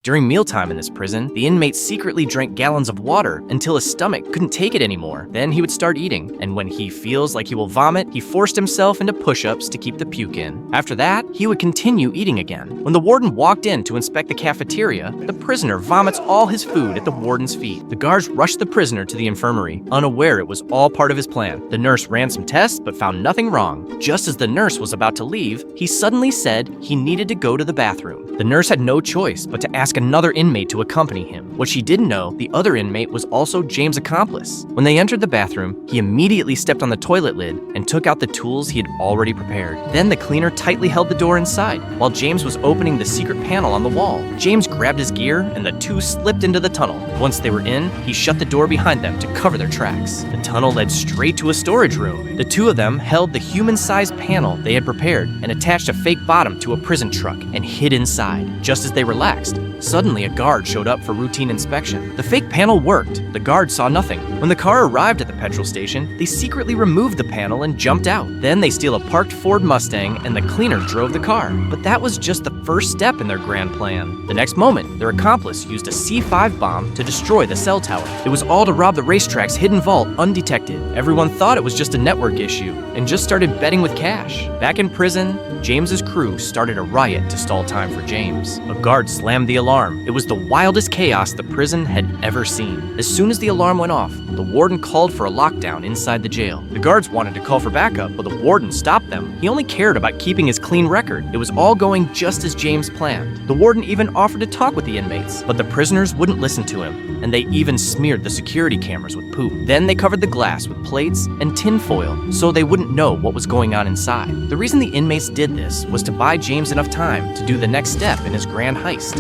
During mealtime in this prison, the inmate secretly drank gallons of water until his stomach couldn't take it anymore. Then he would start eating, and when he feels like he will vomit, he forced himself into push-ups to keep the puke in. After that, he would continue eating again. When the warden walked in to inspect the cafeteria, the prisoner vomits all his food at the warden's feet. The guards rushed the prisoner to the infirmary, unaware it was all part of his plan. The nurse ran some tests but found nothing wrong. Just as the nurse was about to leave, he suddenly said he needed to go to the bathroom. The nurse had no choice but to ask another inmate to accompany him. What she didn't know, the other inmate was also James' accomplice. When they entered the bathroom, he immediately stepped on the toilet lid and took out the tools he had already prepared. Then the cleaner tightly held the door inside, while James was opening the secret panel on the wall. James grabbed his gear, and the two slipped into the tunnel. Once they were in, he shut the door behind them to cover their tracks. The tunnel led straight to a storage room. The two of them held the human-sized panel they had prepared and attached a fake bottom to a prison truck and hid inside. Just as they relaxed, suddenly a guard showed up for routine inspection. The fake panel worked. The guard saw nothing. When the car arrived at the petrol station, they secretly removed the panel and jumped out. Then they steal a parked Ford Mustang, and the cleaner drove the car. But that was just the first step in their grand plan. The next moment, their accomplice used a C5 bomb to destroy the cell tower. It was all to rob the racetrack's hidden vault undetected. Everyone thought it was just a network issue and just started betting with cash. Back in prison, James's crew started a riot to stall time for James. A guard slammed the alarm. It was the wildest chaos the prison had ever seen. As soon as the alarm went off, the warden called for a lockdown inside the jail. The guards wanted to call for backup, but the warden stopped them. He only cared about keeping his clean record. It was all going just as James planned. The warden even offered to talk with the inmates, but the prisoners wouldn't listen to him, and they even smeared the security cameras with poop. Then they covered the glass with plates and tin foil so they wouldn't know what was going on inside. The reason the inmates did this was to buy James enough time to do the next step in his grand heist.